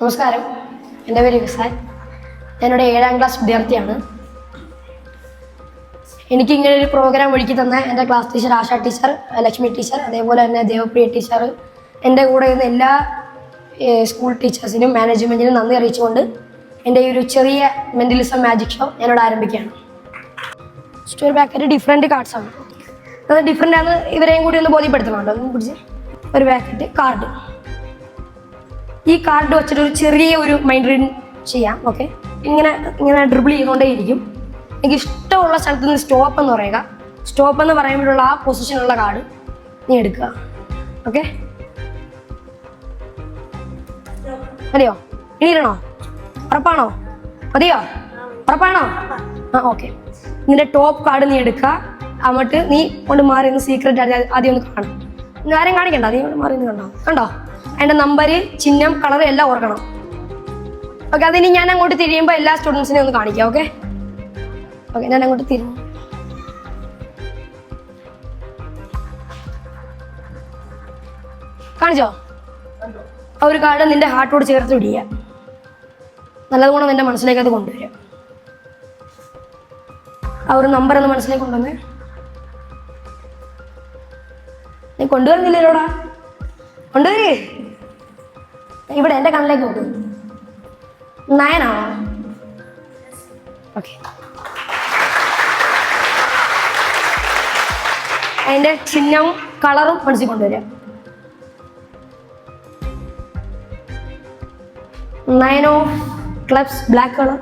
നമസ്കാരം, എൻ്റെ പേര് വിസാൻ. ഞാനിവിടെ 7ാം ക്ലാസ് വിദ്യാർത്ഥിയാണ്. എനിക്ക് ഇങ്ങനെ ഒരു പ്രോഗ്രാം ഒരുക്കി തന്ന എൻ്റെ ക്ലാസ് ടീച്ചർ ആശ ടീച്ചർ, ലക്ഷ്മി ടീച്ചർ, അതേപോലെ തന്നെ ദേവപ്രിയ ടീച്ചർ, എൻ്റെ കൂടെ ഇരുന്ന എല്ലാ സ്കൂൾ ടീച്ചേഴ്സിനും മാനേജ്മെൻറ്റിനും നന്ദി അറിയിച്ചുകൊണ്ട് എൻ്റെ ഈ ഒരു ചെറിയ മെൻ്റലിസം മാജിക് ഷോ ഞാനിവിടെ ആരംഭിക്കുകയാണ്. ഒരു പാക്കറ്റ് ഡിഫറെൻറ്റ് കാർഡ്സാണ്. അത് ഡിഫറെൻ്റ് ആണ്, ഇവരെയും കൂടി ഒന്ന് ബോധ്യപ്പെടുത്തണമല്ലോ. ഒന്ന് പിടിച്ച് ഒരു പാക്കറ്റ് കാർഡ്. ഈ കാർഡ് വെച്ചിട്ട് ഒരു ചെറിയ ഒരു മൈൻഡ് റീഡിങ് ചെയ്യാം. ഓക്കെ, ഇങ്ങനെ ഡ്രിബിൾ ചെയ്തുകൊണ്ടേയിരിക്കും. എനിക്ക് ഇഷ്ടമുള്ള സ്ഥലത്ത് നിന്ന് സ്റ്റോപ്പ് എന്ന് പറയുക. സ്റ്റോപ്പ് എന്ന് പറയുമ്പോഴുള്ള ആ പൊസിഷനുള്ള കാർഡ് നീ എടുക്കുക. ഓക്കെ, മതിയോ? ഇനി ഇടണോ? ഉറപ്പാണോ? മതിയോ? ഉറപ്പാണോ? ആ, ഓക്കെ. നിന്റെ ടോപ്പ് കാർഡ് നീ എടുക്കുക. എന്നിട്ട് നീ കൊണ്ട് മാറി ഒന്ന് സീക്രട്ട് ആദ്യം ഒന്ന് കാണും. ആരെയും കാണിക്കണ്ട, നീ കൊണ്ട് മാറി കണ്ടോ? അതിൻ്റെ നമ്പർ, ചിഹ്നം, കളർ എല്ലാം ഓർക്കണം. ഓക്കെ, അതിന് ഞാൻ അങ്ങോട്ട് തിരിയുമ്പോൾ എല്ലാ സ്റ്റുഡൻസിനെയും ഒന്ന് കാണിക്കാം. ഓക്കെ, ഞാൻ അങ്ങോട്ട് തിരിഞ്ഞു. കാണിച്ചോ? ആ ഒരു കാർഡ് നിന്റെ ഹാർട്ടോട് ചേർത്ത് പിടിക്കുക. നല്ലതുകൊണ്ട് നിന്റെ മനസ്സിലേക്ക് അത് കൊണ്ടുവരിക. ആ ഒരു നമ്പർ ഒന്ന് മനസ്സിലേക്ക് കൊണ്ടുവന്നേ. നീ കൊണ്ടുവരുന്നില്ലോടാ, കൊണ്ടുവരേ. ഇവിടെ എൻ്റെ കണ്ണിലേക്ക് നോക്ക്. 9 ആണോ? ഓക്കെ, അതിൻ്റെ ചിഹ്നവും കളറും മനസ്സിൽ കൊണ്ടുവരിക. 9 ഓഫ് ക്ലബ്സ്, ബ്ലാക്ക് കളർ.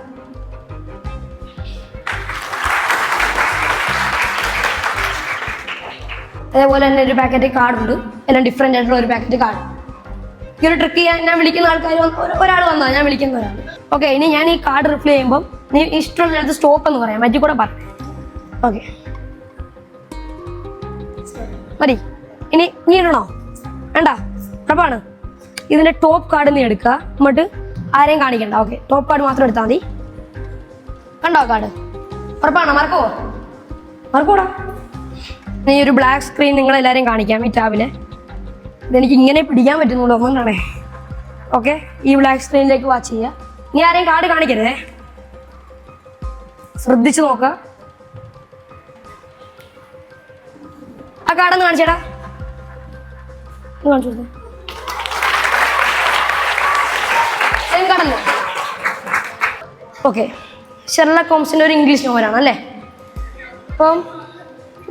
അതേപോലെ തന്നെ ഒരു പാക്കറ്റ് കാർഡുണ്ട്. എല്ലാം ഡിഫറെൻ്റ് ആയിട്ടുള്ള ഒരു പാക്കറ്റ് കാർഡ്. ഈ ഒരു ട്രിക്ക് ചെയ്യാൻ ഞാൻ വിളിക്കുന്ന ആൾക്കാർ ഒരാൾ വന്നാൽ ഞാൻ വിളിക്കുന്ന ഒരാൾ. ഓക്കെ, ഇനി ഞാൻ ഈ കാർഡ് റിഫിൽ ചെയ്യുമ്പോൾ നീ ഇഷ്ടമുള്ള സ്റ്റോപ്പ് എന്ന് പറയാം. മറ്റു കൂടെ പറയാം. ഓക്കെ, മതി. ഇനി ഇടണോ? വേണ്ട, ഉറപ്പാണ്. ഇതിൻ്റെ ടോപ്പ് കാർഡ് നീ എടുക്കുക. എന്നിട്ട് ആരെയും കാണിക്കണ്ട. ഓക്കെ, ടോപ്പ് കാർഡ് മാത്രം എടുത്താൽ മതി. കണ്ടോ കാർഡ്? ഉറപ്പാണോ? മറക്കൂടാ. ഈ ഒരു ബ്ലാക്ക് സ്ക്രീൻ നിങ്ങളെല്ലാവരെയും കാണിക്കാം ഈ ടാബില്. ഇതെനിക്ക് ഇങ്ങനെ പിടിക്കാൻ പറ്റുന്നുള്ളൂ, അതുകൊണ്ടാണേ. ഓക്കെ, ഈ ബ്ലാക്ക് സ്ക്രീനിലേക്ക് വാച്ച് ചെയ്യുക. ഇനി ആരെയും കാർഡ് കാണിക്കരുതേ, ശ്രദ്ധിച്ചു നോക്കുക. ആ കാർഡൊന്ന് കാണിച്ചേടാ, കാണിച്ചു കൊടുത്തേ. കാർഡല്ലോ. ഓക്കെ, ഷെർലക് ഹോംസിൻ്റെ ഒരു ഇംഗ്ലീഷ് നോവലാണ് അല്ലേ. അപ്പം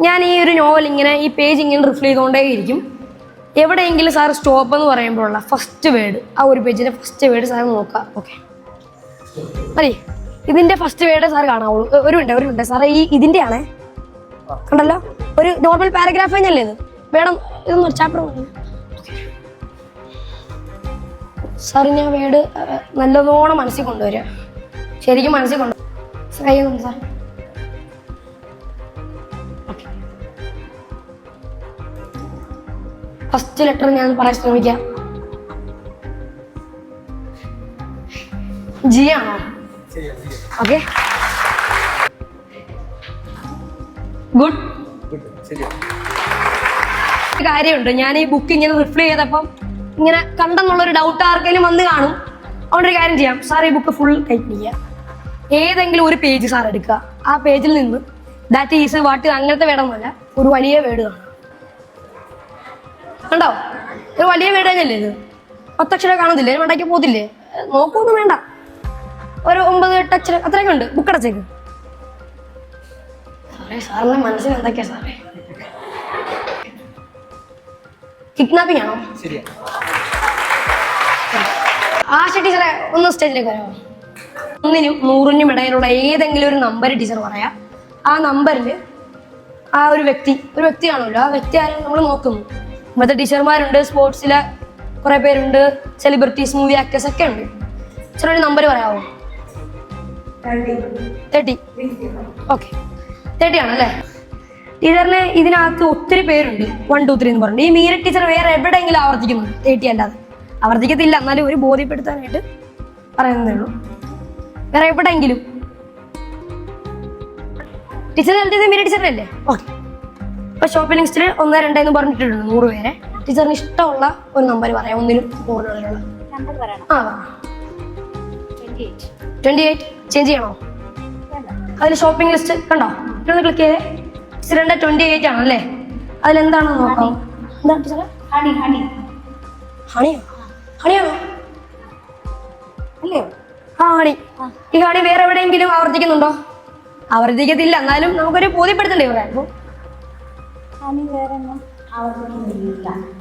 ഞാൻ ഈ ഒരു നോവൽ ഇങ്ങനെ ഈ പേജ് ഇങ്ങനെ റിഫിൽ ചെയ്തുകൊണ്ടേയിരിക്കും. എവിടെയെങ്കിലും സാർ സ്റ്റോപ്പ് എന്ന് പറയുമ്പോഴുള്ള ഫസ്റ്റ് വേർഡ്, ആ ഒരു പേജിൻ്റെ ഫസ്റ്റ് വേർഡ് സാർ നോക്കുക. ഓക്കെ, മതി. ഇതിൻ്റെ ഫസ്റ്റ് വേർഡ് സാർ കാണാവുള്ളൂ. ഒരു മിനിറ്റ് സാറേ, ഇതിൻ്റെ ആണേ. കണ്ടല്ലോ, ഒരു നോർമൽ പാരഗ്രാഫ് കഴിഞ്ഞല്ലേ ഇത്. വേണം ഇതൊന്നും ചാപ്റ്റർ സാർ. ഞാൻ വേർഡ് നല്ലതോണം മനസ്സിൽ കൊണ്ടുവരിക. ശരിക്കും മനസ്സിൽ കൊണ്ടുവരും സാർ. ഫസ്റ്റ് ലെറ്റർ ഞാൻ പറയാൻ ശ്രമിക്കാം. ജി ആണോ? Okay, good. കാര്യമുണ്ട്, ഞാൻ ഈ ബുക്ക് ഇങ്ങനെ റിഫിൽ ചെയ്തപ്പം ഇങ്ങനെ കണ്ടെന്നുള്ളൊരു ഡൗട്ട് ആർക്കെങ്കിലും വന്ന് കാണും. അതുകൊണ്ടൊരു കാര്യം ചെയ്യാം സാർ, ഈ ബുക്ക് ഫുൾ ടൈപ്പ് ചെയ്യുക. ഏതെങ്കിലും ഒരു പേജ് സാർ എടുക്കുക. ആ പേജിൽ നിന്ന് ദാറ്റ് ഈസ് വാട്ട് അങ്ങനത്തെ വേണമെന്നല്ല, ഒരു വലിയ വേർഡ് കാണും. കണ്ടോ? ഒരു വലിയ വേർഡ് തന്നെയല്ലേ ഇത്. 10 അക്ഷരം കാണുന്നില്ലേ? വേണ്ടാക്കി പോകത്തില്ലേ? നോക്കൊന്നും വേണ്ട, ഒരു 9-8 അക്ഷരം അത്രയൊക്കെ ഉണ്ട്. ബുക്ക് അടച്ചേക്ക്. സാറേ, സാറിന്റെ മനസ്സിൽ എന്തൊക്കെയാ സാറേ? കിഡ്നാപ്പിംഗ് ആണോ? ആശ ടീച്ചറെ ഒന്ന് സ്റ്റേജിലേക്ക് വരാമോ? 1നും 100നും ഇടയിലുള്ള ഏതെങ്കിലും ഒരു നമ്പർ ടീച്ചർ പറയാം. ആ നമ്പറിൽ ആ ഒരു വ്യക്തി ആണല്ലോ, ആ വ്യക്തി ആരും നമ്മൾ നോക്കുന്നു. ഇന്നത്തെ ടീച്ചർമാരുണ്ട്, സ്പോർട്സിലെ കുറേ പേരുണ്ട്, സെലിബ്രിറ്റീസ്, മൂവി ആക്ടേഴ്സ് ഒക്കെ ഉണ്ട്. ചെറിയൊരു നമ്പർ പറയാമോ? 30. ഓക്കെ, 30 ആണല്ലേ. ടീച്ചറിന് ഇതിനകത്ത് ഒത്തിരി പേരുണ്ട്. 1, 2, 3 എന്ന് പറഞ്ഞു. ഈ മീര ടീച്ചർ വേറെ എവിടെയെങ്കിലും ആവർത്തിക്കുന്നു? 30 അല്ലാതെ ആവർത്തിക്കത്തില്ല, എന്നാലും ഒരു ബോധ്യപ്പെടുത്താനായിട്ട് പറയുന്നതേ ഉള്ളൂ. വേറെ എവിടെയെങ്കിലും ടീച്ചർ കളിച്ചത് മീര ടീച്ചറിനല്ലേ? ഓക്കെ, ഇപ്പൊ ഷോപ്പിംഗ് ലിസ്റ്റിൽ 1, 2 എന്ന് പറഞ്ഞിട്ടുണ്ട് 100 പേരെ. ടീച്ചറിന് ഇഷ്ടമുള്ള ഒരു നമ്പർ പറയാം, 1നും 100നും. ആ, 28 ചേഞ്ച് ചെയ്യണോ? അതിൽ ഷോപ്പിംഗ് ലിസ്റ്റ് കണ്ടോ? ഒന്ന് ക്ലിക്ക് ചെയ്തേ. ടീച്ചറിന്റെ 28 ആണല്ലേ? അതിലെന്താണെന്ന് നോക്കാം. എന്താണ് ടീച്ചറെ? ഹണിയോ? ഹണിയാണോ? അല്ലേ? ആ ഹണി. ഈ ഹണി വേറെ എവിടെയെങ്കിലും ആവർത്തിക്കുന്നുണ്ടോ? ആവർത്തിക്കത്തില്ല, എന്നാലും നമുക്കൊരു ബോധ്യപ്പെടുത്തണ്ടേ പറയാം.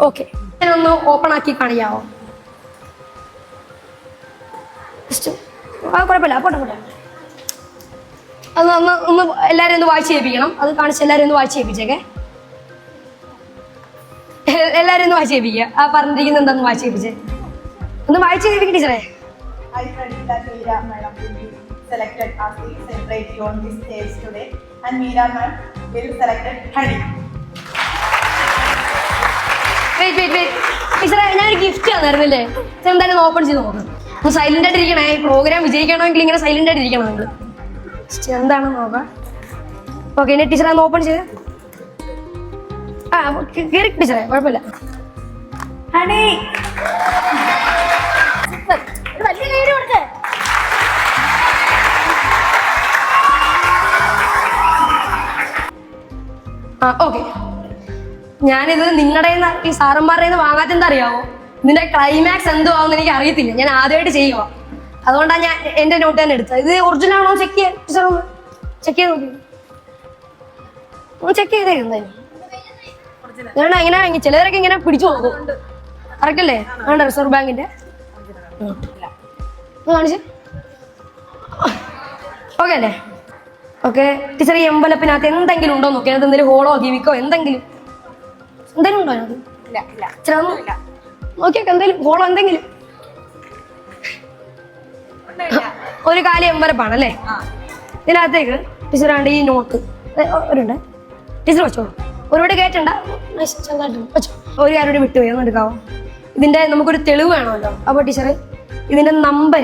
ഓക്കെ, ഞാനൊന്ന് ഓപ്പൺ ആക്കി കാണിക്കാവോ? കുഴപ്പമില്ല, പോട്ടെ പോട്ടെ. അത് ഒന്ന് എല്ലാവരും ഒന്ന് വായിച്ച് ചെയ്യിപ്പിക്കണം. അത് കാണിച്ച് എല്ലാവരും ഒന്ന് വായിച്ച് ചെയ്യിപ്പിച്ചേക്കെ. എല്ലാവരും ഒന്ന് വായിച്ച് ചെയ്യിപ്പിക്കുക. ആ പറഞ്ഞിരിക്കുന്നത് എന്താന്ന് വായിച്ച് ചെയ്യിപ്പിച്ചേ. ഒന്ന് വായിച്ച് ചെയ്യിപ്പിക്കും ടീച്ചറെ. I predict that Meera madam will be selected as the celebrity on this stage today, and Meera ma'am will selected Honey. Wait ടീച്ചറെ, ഞാനൊരു ഗിഫ്റ്റ് തന്നിരുന്നില്ലേ? എന്തായാലും ഓപ്പൺ ചെയ്ത് നോക്കാം. ഒന്ന് സൈലന്റ് ആയിട്ട് ഇരിക്കണേ. പ്രോഗ്രാം വിജയിക്കണമെങ്കിൽ ഇങ്ങനെ സൈലന്റ് ആയിട്ട് ഇരിക്കണം നിങ്ങൾ. എന്താണെന്ന് നോക്കാം. ഓക്കെ, ഇനി ടീച്ചറെ ഒന്ന് ഓപ്പൺ ചെയ്ത്. ആ കയറി ടീച്ചറെ, കുഴപ്പമില്ല. Honey. വലിയ കയറി കൊടുത്തേ. ആ ഓക്കെ, ഞാനിത് നിങ്ങളുടെ ഈ സാറന്മാരുടെ നിന്ന് വാങ്ങാത്തെന്താ അറിയാവോ? ഇതിന്റെ ക്ലൈമാക്സ് എന്തുവാന്ന് എനിക്ക് അറിയത്തില്ല. ഞാൻ ആദ്യമായിട്ട് ചെയ്യുക, അതുകൊണ്ടാണ് ഞാൻ എന്റെ നോട്ട് തന്നെ എടുത്തത്. ഇത് ഒറിജിനൽ ആണോ ചെക്ക് ചെയ്യാൻ ടീച്ചർ? ഒന്ന് ചെക്ക് ചെയ്ത് നോക്കി. ഒന്ന് ചെക്ക് ചെയ്തേ എന്തായാലും. ഞാൻ ഇങ്ങനെ ചിലവരൊക്കെ ഇങ്ങനെ പിടിച്ചു നോക്കും. കറക്റ്റ് അല്ലേ? വേണ്ട, റിസർവ് ബാങ്കിന്റെ കാണിച്ച്. ഓക്കെ അല്ലേ? ഓക്കെ ടീച്ചർ, ഈ എമ്പലപ്പിനകത്ത് എന്തെങ്കിലും ഉണ്ടോ നോക്കി. അതിനകത്ത് എന്തെങ്കിലും ഹോളോ ഗിമിക്കോ എന്തെങ്കിലും ഉണ്ടോ അതിനകത്ത്? നോക്കിയൊക്കെ എന്തെങ്കിലും ഹോളോ എന്തെങ്കിലും. ഒരു കാലി എമ്പലപ്പാണ് അല്ലേ? ഇതിനകത്തേക്ക് ടീച്ചർ ആണ്ട് ഈ നോട്ട് ഒരുണ്ട്. ടീച്ചർ വെച്ചോളൂ, ഒരുപാട് കയറ്റണ്ട, ചെറുതായിട്ട് വെച്ചോ. ഒരു കാര്യം കൂടി വിട്ടുപോയി, ഒന്ന് എടുക്കാവോ? ഇതിന്റെ നമുക്കൊരു തെളിവ് വേണമല്ലോ. അപ്പോൾ ടീച്ചർ ഇതിന്റെ നമ്പർ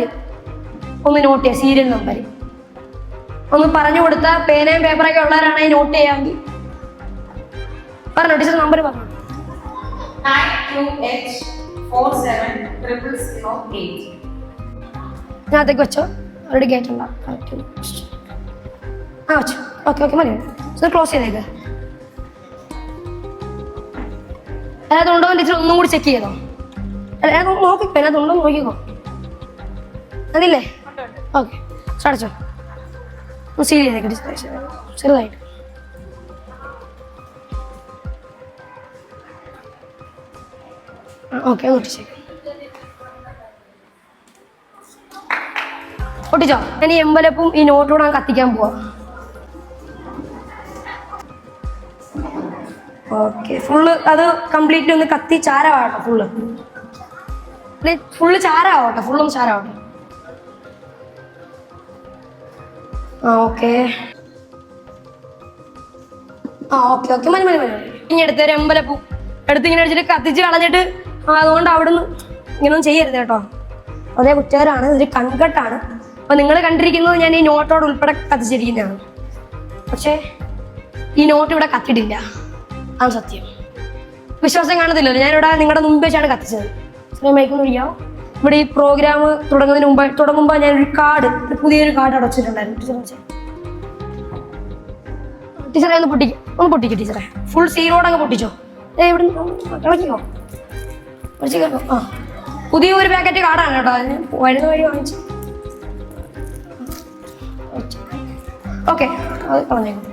ഒന്ന് നോട്ട് ചെയ്യുക. സീരിയൽ നമ്പർ ഒന്ന് പറഞ്ഞു കൊടുത്താൽ പേനയും പേപ്പറൊക്കെ ഉള്ളവരാണെങ്കിൽ നോട്ട് ചെയ്യാമെങ്കിൽ പറഞ്ഞോ. ടീച്ചർ നമ്പർ പറഞ്ഞു. 9QH470008. ഇതിനകത്തേക്ക് വെച്ചോ. ഓൾറെഡി കേട്ടുണ്ടോ? ആ വെച്ചോ. ഓക്കെ ഓക്കെ, മതി. ക്ലോസ് ചെയ്തേക്ക്. അതിനകത്തുണ്ടോ ടീച്ചർ ഒന്നും കൂടി ചെക്ക് ചെയ്തോ? അതിനകത്ത് നോക്കിക്കോ, അതിനകത്തുണ്ടോ നോക്കിക്കോ. അതില്ലേ? ഓക്കെ, അടച്ചോ. സീൽ ചെയ്തേക്ക് ടീച്ചർ ചെറുതായിട്ട്. ഓക്കെ, ഒട്ടിച്ചേക്ക്. ഒട്ടിച്ചോ? ഞാൻ ഈ എമ്പലപ്പും ഈ നോട്ടോടെ കത്തിക്കാൻ പോവാ. ഓക്കെ, ഫുള്ള് അത് കംപ്ലീറ്റ്ലി ഒന്ന് കത്തി ചാരമാവട്ടെ. ഫുള്ള് ചാരമാവട്ടെ, ഫുള്ളൊന്ന് ചാരമാവട്ടെ. ആ ഓക്കെ, മതി. ഇങ്ങനെ എടുത്തൊരു എമ്പലപ്പൂ എടുത്ത് ഇങ്ങനെ അടിച്ചിട്ട് കത്തിച്ച് കളഞ്ഞിട്ട്, അതുകൊണ്ട് അവിടുന്ന് ഇങ്ങനൊന്നും ചെയ്യരുത് കേട്ടോ. അതേ കുറ്റകാരാണ്. ഇതൊരു കൺകട്ടാണ്. അപ്പൊ നിങ്ങൾ കണ്ടിരിക്കുന്നത് ഞാൻ ഈ നോട്ടോട് ഉൾപ്പെടെ കത്തിച്ചിരിക്കുന്നതാണ്. പക്ഷേ ഈ നോട്ട് ഇവിടെ കത്തിയിട്ടില്ല, ആണ് സത്യം. വിശ്വാസം കാണത്തില്ലല്ലോ. ഞാനിവിടെ നിങ്ങളുടെ മുമ്പ് വെച്ചാണ് കത്തിച്ചത്. മൈക്കൊന്നും ഇരിക്കാവോ? ഇവിടെ ഈ പ്രോഗ്രാം തുടങ്ങുമ്പോൾ ഞാനൊരു പുതിയൊരു കാർഡ് അടച്ചിട്ടുണ്ടായിരുന്നു. ടീച്ചറെ ഒന്ന് പൊട്ടിക്കും ടീച്ചറെ. ഫുൾ സീറോഡ് അങ്ങ് പൊട്ടിച്ചോ. ഇവിടെ ഇളക്കിക്കോ. ആ, പുതിയൊരു പാക്കറ്റ് കാർഡാണ് കേട്ടോ. അതിന് വരുന്ന വഴി വാങ്ങിച്ചു. ഓക്കെ, അത് കളഞ്ഞേക്കും.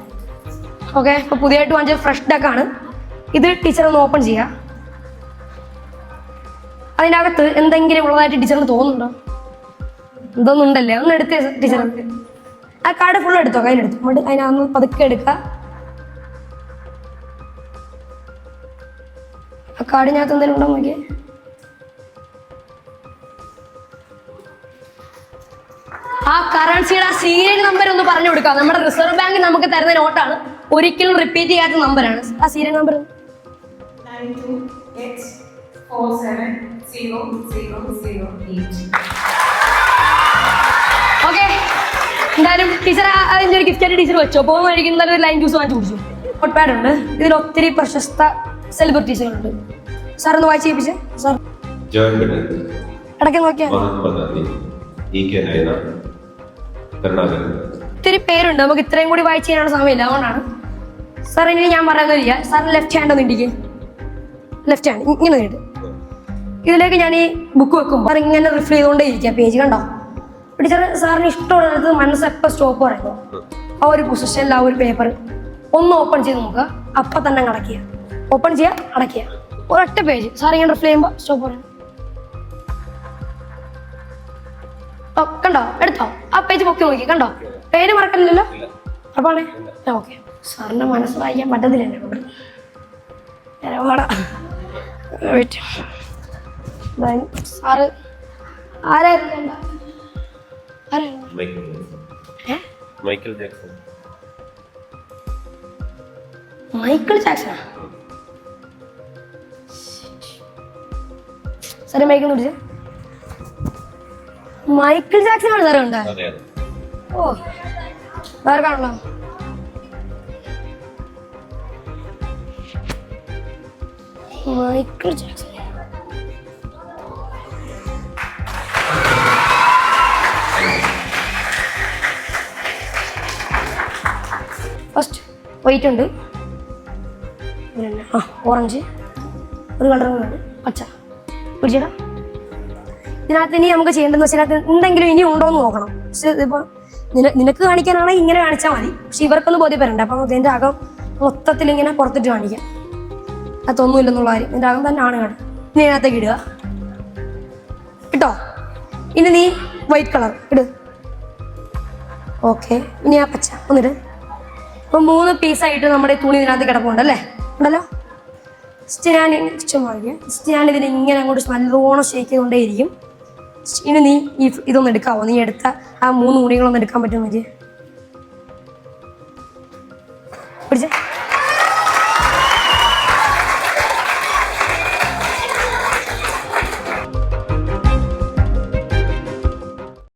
ഓക്കെ, ഇപ്പൊ പുതിയതായിട്ട് വാങ്ങിച്ച ഫ്രഷ് ഡക്കാണ് ഇത്. ടീച്ചർ ഒന്ന് ഓപ്പൺ ചെയ്യാം. അതിനകത്ത് എന്തെങ്കിലും ഉള്ളതായിട്ട് ടീച്ചറിന് തോന്നുന്നുണ്ടോ? ഇതൊന്നും ഉണ്ടല്ലേ? ഒന്ന് എടുത്തേ ടീച്ചർ. ആ കാർഡ് ഫുൾ എടുത്തോ, കയ്യിലെടുത്തു. അതിനകത്ത് പതുക്കെ എടുക്കുക. ആ കാർഡിനകത്ത് എന്തെങ്കിലും ഉണ്ടോ നോക്കിയേ. ആ കറൻസിയുടെ ആ സീരിയൽ നമ്പർ ഒന്ന് പറഞ്ഞു കൊടുക്കാം. നമ്മുടെ റിസർവ് ബാങ്ക് നമുക്ക് തരുന്ന നോട്ടാണ്, ഒരിക്കലും റിപ്പീറ്റ് ചെയ്യാത്ത നമ്പറാണ്. ആ സീരിയൽ നമ്പർ 9QH470008. ഓക്കെ, എന്തായാലും ടീച്ചർ അതിൻ്റെ ഒരു ഗിഫ്റ്റ് ആയിട്ട് ടീച്ചർ വെച്ചോ. പോകുന്ന കഴിക്കുന്ന ഒരു ലൈൻ ജ്യൂസ് വാങ്ങിച്ച് കുടിച്ചു. നോട്ട് പാഡ് ഉണ്ട്. ഇതിൽ ഒത്തിരി പ്രശസ്ത സെലിബ്രിറ്റീസുകളുണ്ട്. സാർ ഒന്ന് വായിച്ച് കേൾപ്പിച്ചേ. സാർ ഇടയ്ക്ക് നോക്കിയാൽ E.K. Naina, Karnataka. ഇത്തിരി പേരുണ്ട്, നമുക്ക് ഇത്രയും കൂടി വായിച്ചു ചെയ്യാനുള്ള സമയമില്ല, അതുകൊണ്ടാണ്. സാർ ഇനി ഞാൻ പറയുന്നില്ല, സാറിന് ലെഫ്റ്റ് ഹാൻഡ് ഒന്ന് ഇണ്ടിക്ക്. ലെഫ്റ്റ് ഹാൻഡ് ഇങ്ങനെ നീട്ട്. ഇതിലേക്ക് ഞാൻ ഈ ബുക്ക് വെക്കുമ്പോൾ സാർ ഇങ്ങനെ റിഫിൽ ചെയ്തുകൊണ്ടേ ഇരിക്കുക. പേജ് കണ്ടോ? ടീച്ചർ സാറിന് ഇഷ്ടമുള്ളത് മനസ്സെപ്പോൾ സ്റ്റോപ്പ് പറയുമ്പോൾ ആ ഒരു പൊസിഷനിൽ ആ ഒരു പേപ്പർ ഒന്ന് ഓപ്പൺ ചെയ്ത് നോക്കുക, അപ്പം തന്നെ അടയ്ക്കുക. ഓപ്പൺ ചെയ്യുക, അടയ്ക്കുക. ഒരൊറ്റ പേജ് സാർ ഇങ്ങനെ റിഫിൽ ചെയ്യുമ്പോൾ സ്റ്റോപ്പ് പറയണം. കണ്ടോ? എടുത്തോ? ആ പേജ് പൊക്കി നോക്കി. കണ്ടോ? പേര് മറക്കണില്ലല്ലോ? അപ്പാണേ ഓക്കെ. സാറിന്റെ മനസ്സ് വായിക്കാൻ പറ്റത്തില്ല എന്നെ കൊണ്ട്. സാറ് ആരായിരുന്നു? Michael Jackson. Michael Jackson. സാറേ മൈക്കിൾ വിളിച്ചേ. മൈക്കിൾ ജാക്സൺ ആണ് സാറേ ഉണ്ടായത്. ഓ വേറെ കാണണോ? Michael Jackson. ഫസ്റ്റ് വൈറ്റ് ഉണ്ട്, ആ ഓറഞ്ച്, ഒരു കളർ ഉണ്ട് പച്ച. പിടിച്ചേടാ. ഇതിനകത്ത് ഇനി നമുക്ക് ചെയ്യേണ്ടതെന്ന് വെച്ചാൽ ഇതിനകത്ത് എന്തെങ്കിലും ഇനി ഉണ്ടോ എന്ന് നോക്കണം. പക്ഷെ ഇതിപ്പോൾ നിനക്ക് കാണിക്കാനാണെങ്കിൽ ഇങ്ങനെ കാണിച്ചാൽ മതി, പക്ഷെ ഇവർക്കൊന്ന് ബോധ്യപ്പെടണ്ട. അപ്പം ഇതിൻ്റെ അകം മൊത്തത്തിൽ ഇങ്ങനെ പുറത്തിട്ട് കാണിക്കാം. അതൊന്നുമില്ലെന്നുള്ള കാര്യം ഇതിൻ്റെ അകം തന്നെ ആണ് കാണും. ഇനി ഇതിനകത്തേക്ക് ഇടുക. ഇട്ടോ? ഇനി നീ വൈറ്റ് കളർ ഇട്. ഓക്കെ. ഇനി ആ പച്ച ഒന്നിട്. ഇപ്പം 3 പീസായിട്ട് നമ്മുടെ തുണി ഇതിനകത്ത് കിടപ്പുണ്ടല്ലേ? ഉണ്ടല്ലോ. ഞാൻ ഇതിനെ ഇങ്ങനെ അങ്ങോട്ട് നല്ലോണം ഷേക്ക് ചെയ്തുകൊണ്ടേയിരിക്കും. ഇനി നീ ഇതൊന്നും എടുക്കാവോ? നീ എടുത്ത ആ 3 തുണികളൊന്നും എടുക്കാൻ പറ്റുമോ? പിടിച്ചേ.